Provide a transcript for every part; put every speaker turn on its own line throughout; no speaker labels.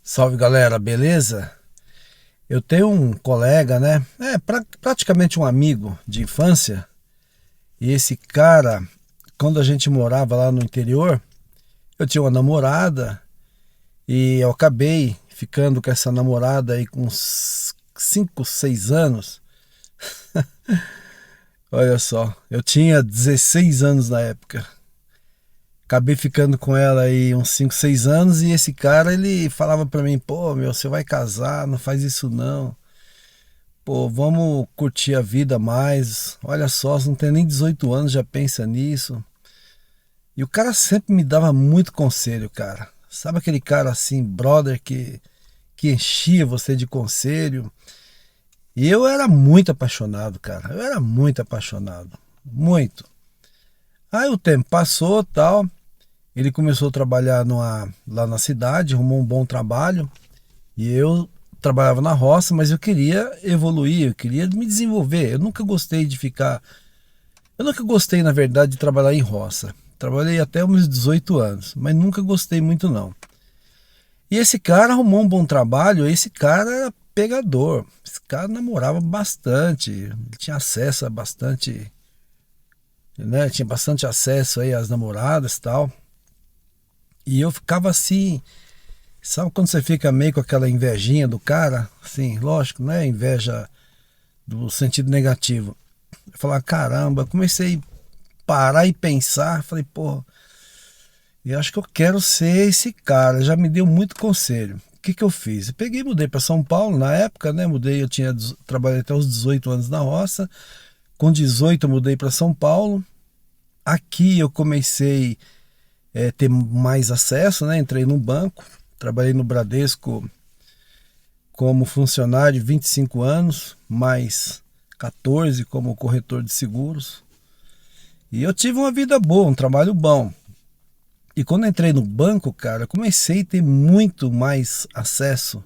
Salve galera, beleza? Eu tenho um colega, né? Praticamente um amigo de infância. E esse cara, quando a gente morava lá no interior, eu tinha uma namorada e eu acabei ficando com essa namorada aí com uns 5, 6 anos. Olha só, eu tinha 16 anos na época. Acabei ficando com ela aí uns 5, 6 anos e esse cara, ele falava pra mim, pô, meu, você vai casar, não faz isso não. Pô, vamos curtir a vida mais. Olha só, você não tem nem 18 anos, já pensa nisso. E o cara sempre me dava muito conselho, cara. Sabe aquele cara assim, brother, que enchia você de conselho? E eu era muito apaixonado, cara. Eu era muito apaixonado. Muito. Aí o tempo passou, tal. Ele começou a trabalhar lá na cidade, arrumou um bom trabalho. E eu trabalhava na roça, mas eu queria evoluir, eu queria me desenvolver. Eu nunca gostei de ficar. Eu nunca gostei, na verdade, de trabalhar em roça. Trabalhei até os meus 18 anos, mas nunca gostei muito não. E esse cara arrumou um bom trabalho, esse cara era pegador. Esse cara namorava bastante, ele tinha acesso a bastante, né? Tinha bastante acesso aí às namoradas e tal. E eu ficava assim, sabe quando você fica meio com aquela invejinha do cara? Assim, lógico, não é inveja do sentido negativo. Eu falava, caramba, comecei a parar e pensar, falei, pô, eu acho que eu quero ser esse cara, já me deu muito conselho. O que que eu fiz? Eu peguei e mudei para São Paulo, na época, né, mudei, trabalhei até os 18 anos na roça, com 18 eu mudei para São Paulo, aqui eu comecei a ter mais acesso, né, entrei no banco, trabalhei no Bradesco como funcionário 25 anos, mais 14 como corretor de seguros. E eu tive uma vida boa, um trabalho bom. E quando entrei no banco, cara, comecei a ter muito mais acesso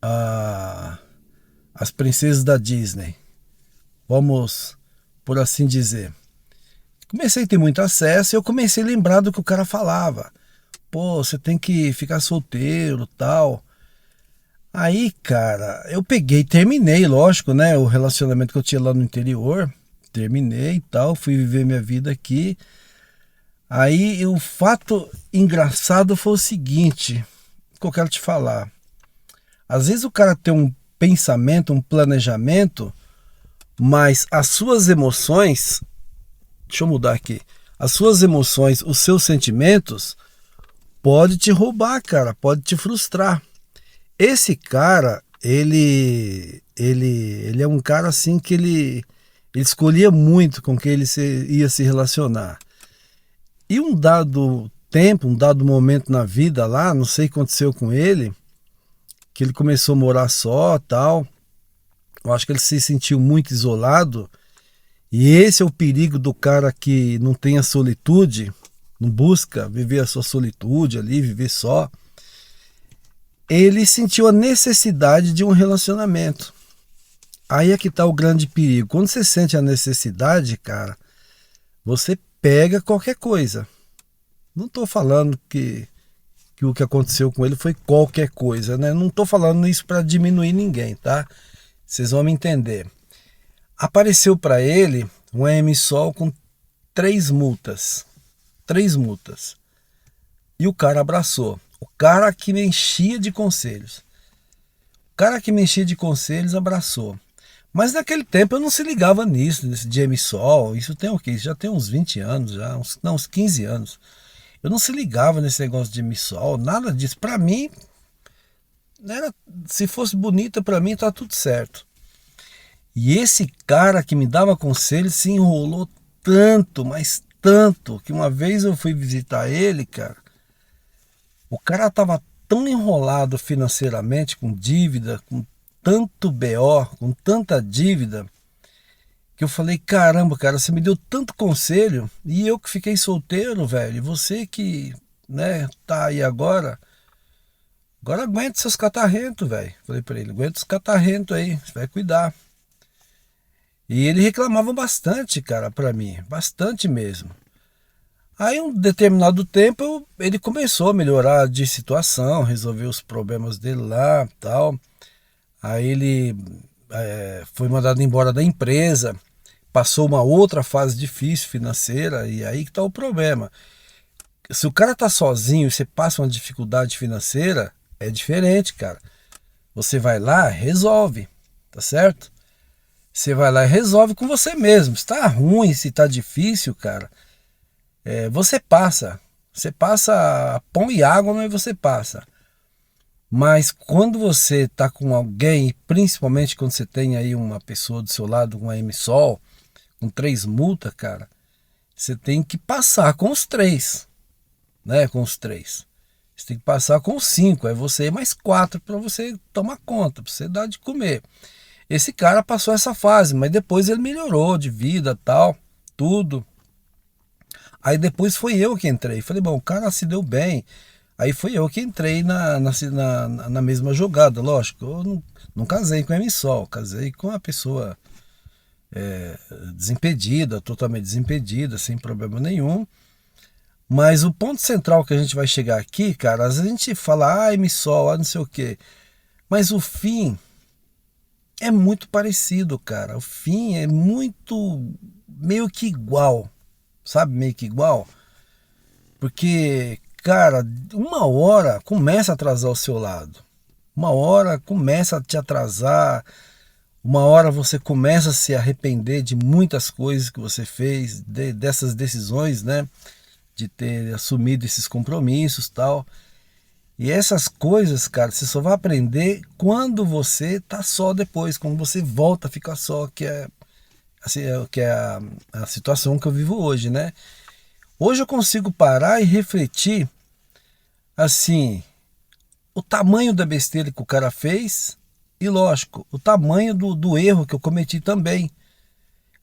a às princesas da Disney. Vamos por assim dizer. Comecei a ter muito acesso e eu comecei a lembrar do que o cara falava. Pô, você tem que ficar solteiro, tal. Aí, cara, eu peguei, terminei, lógico, né, o relacionamento que eu tinha lá no interior. Terminei e tal, fui viver minha vida aqui. Aí o fato engraçado foi o seguinte, que eu quero te falar. Às vezes o cara tem um pensamento, um planejamento, mas as suas emoções, deixa eu mudar aqui, as suas emoções, os seus sentimentos, pode te roubar, cara, pode te frustrar. Esse cara, ele é um cara assim que ele escolhia muito com quem ia se relacionar. E um dado tempo, um dado momento na vida lá, não sei o que aconteceu com ele, que ele começou a morar só, tal. Eu acho que ele se sentiu muito isolado. E esse é o perigo do cara que não tem a solitude, não busca viver a sua solitude ali, viver só. Ele sentiu a necessidade de um relacionamento. Aí é que tá o grande perigo. Quando você sente a necessidade, cara, você pega qualquer coisa. Não estou falando que o que aconteceu com ele foi qualquer coisa, né? Não estou falando isso para diminuir ninguém, tá? Vocês vão me entender. Apareceu para ele um EMSOL com 3 multas. 3 multas. E o cara abraçou. O cara que me enchia de conselhos. O cara que me enchia de conselhos abraçou. Mas naquele tempo eu não se ligava nisso, nesse de EMSOL. Isso tem o quê? Isso já tem uns 20 anos, já, uns 15 anos. Eu não se ligava nesse negócio de EMSOL, nada disso. Para mim, era, se fosse bonita, para mim tá tudo certo. E esse cara que me dava conselho se enrolou tanto, mas tanto, que uma vez eu fui visitar ele, cara. O cara tava tão enrolado financeiramente, com dívida, com tanto BO, com tanta dívida, que eu falei, caramba, cara, você me deu tanto conselho, e eu que fiquei solteiro, velho, e você que, né, tá aí agora aguenta seus catarrentos, velho. Falei pra ele, aguenta os catarrentos aí, você vai cuidar. E ele reclamava bastante, cara, pra mim, bastante mesmo. Aí um determinado tempo ele começou a melhorar de situação, resolver os problemas dele lá, tal. Aí ele foi mandado embora da empresa, passou uma outra fase difícil financeira, e aí que tá o problema. Se o cara tá sozinho e você passa uma dificuldade financeira, é diferente, cara. Você vai lá, resolve, tá certo? Você vai lá e resolve com você mesmo. Se tá ruim, se tá difícil, cara, você passa. Você passa pão e água, mas você passa. Mas quando você tá com alguém, principalmente quando você tem aí uma pessoa do seu lado, uma MSOL, com 3 multas, cara, você tem que passar com os 3, né? Com os 3. Você tem que passar com os 5, é você mais 4 para você tomar conta, para você dar de comer. Esse cara passou essa fase, mas depois ele melhorou de vida, tal, tudo. Aí depois foi eu que entrei. Falei, bom, o cara se deu bem. Aí foi eu que entrei na mesma jogada, lógico. Eu não casei com a MSOL, casei com a pessoa desimpedida, totalmente desimpedida, sem problema nenhum. Mas o ponto central que a gente vai chegar aqui, cara, às vezes a gente fala, MSOL, não sei o quê. Mas o fim é muito parecido, cara. O fim é muito, meio que igual, sabe? Meio que igual. Porque, cara, uma hora começa a atrasar o seu lado. Uma hora começa a te atrasar. Uma hora você começa a se arrepender de muitas coisas que você fez, dessas decisões, né? De ter assumido esses compromissos, tal. E essas coisas, cara, você só vai aprender quando você tá só depois, quando você volta a ficar só, que é, assim, que é a situação que eu vivo hoje, né? Hoje eu consigo parar e refletir, assim, o tamanho da besteira que o cara fez e, lógico, o tamanho do erro que eu cometi também.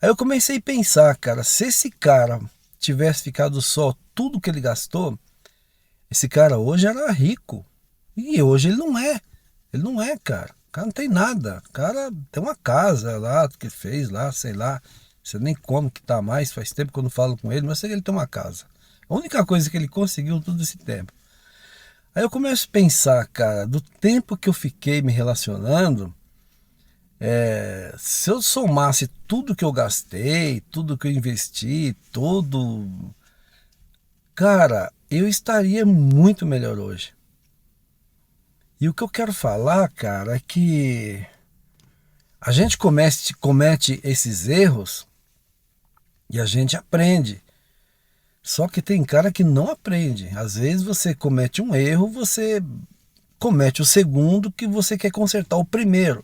Aí eu comecei a pensar, cara, se esse cara tivesse ficado só tudo que ele gastou, esse cara hoje era rico. E hoje ele não é. Ele não é, cara. O cara não tem nada. O cara tem uma casa lá que fez lá, sei lá. Não sei nem como que tá mais. Faz tempo que eu não falo com ele, mas sei que ele tem uma casa. A única coisa que ele conseguiu todo esse tempo. Aí eu começo a pensar, cara, do tempo que eu fiquei me relacionando, se eu somasse tudo que eu gastei, tudo que eu investi, tudo, cara, eu estaria muito melhor hoje. E o que eu quero falar, cara, é que a gente comete esses erros e a gente aprende. Só que tem cara que não aprende. Às vezes você comete um erro, você comete o segundo que você quer consertar o primeiro.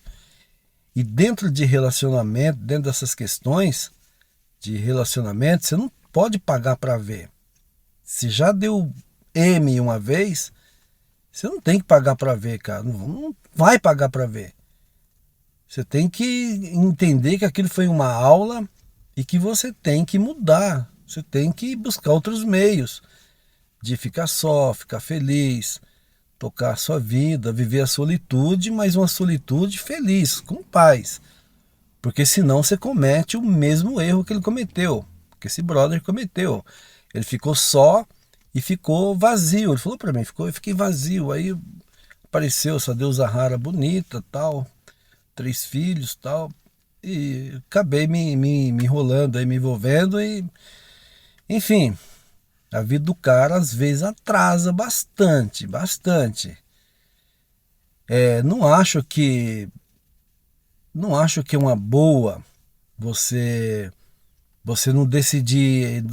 E dentro de relacionamento, dentro dessas questões de relacionamento, você não pode pagar para ver. Se já deu M uma vez, você não tem que pagar para ver, cara. Não vai pagar para ver. Você tem que entender que aquilo foi uma aula e que você tem que mudar. Você tem que buscar outros meios de ficar só, ficar feliz, tocar a sua vida, viver a solitude, mas uma solitude feliz, com paz. Porque senão você comete o mesmo erro que ele cometeu, que esse brother cometeu. Ele ficou só e ficou vazio. Ele falou para mim, eu fiquei vazio. Aí apareceu essa deusa rara bonita, tal, 3 filhos, tal, e acabei me enrolando aí, me envolvendo e, enfim, a vida do cara às vezes atrasa bastante, bastante. Não acho que é uma boa você não decidir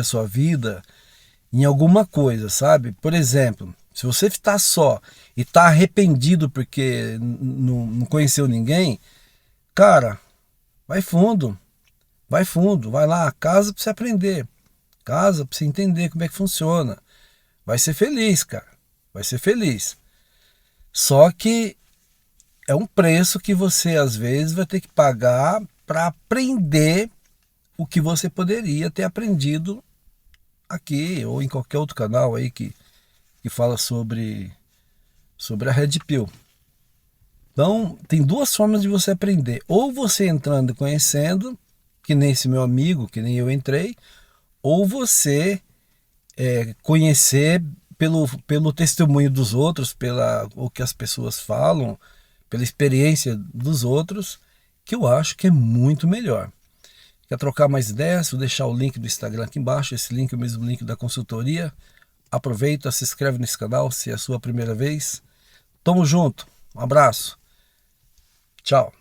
a sua vida em alguma coisa, sabe? Por exemplo, se você está só e está arrependido porque não conheceu ninguém, cara, vai fundo, vai lá, casa para você aprender, casa para você entender como é que funciona. Vai ser feliz, cara, vai ser feliz. Só que é um preço que você às vezes vai ter que pagar para aprender o que você poderia ter aprendido aqui ou em qualquer outro canal aí que fala sobre a Red Pill. Então, tem 2 formas de você aprender. Ou você entrando e conhecendo, que nem esse meu amigo, que nem eu entrei, ou você conhecer pelo testemunho dos outros, pela o que as pessoas falam, pela experiência dos outros, que eu acho que é muito melhor. Quer trocar mais ideias? Vou deixar o link do Instagram aqui embaixo, esse link é o mesmo link da consultoria. Aproveita, se inscreve nesse canal se é a sua primeira vez. Tamo junto, um abraço, tchau.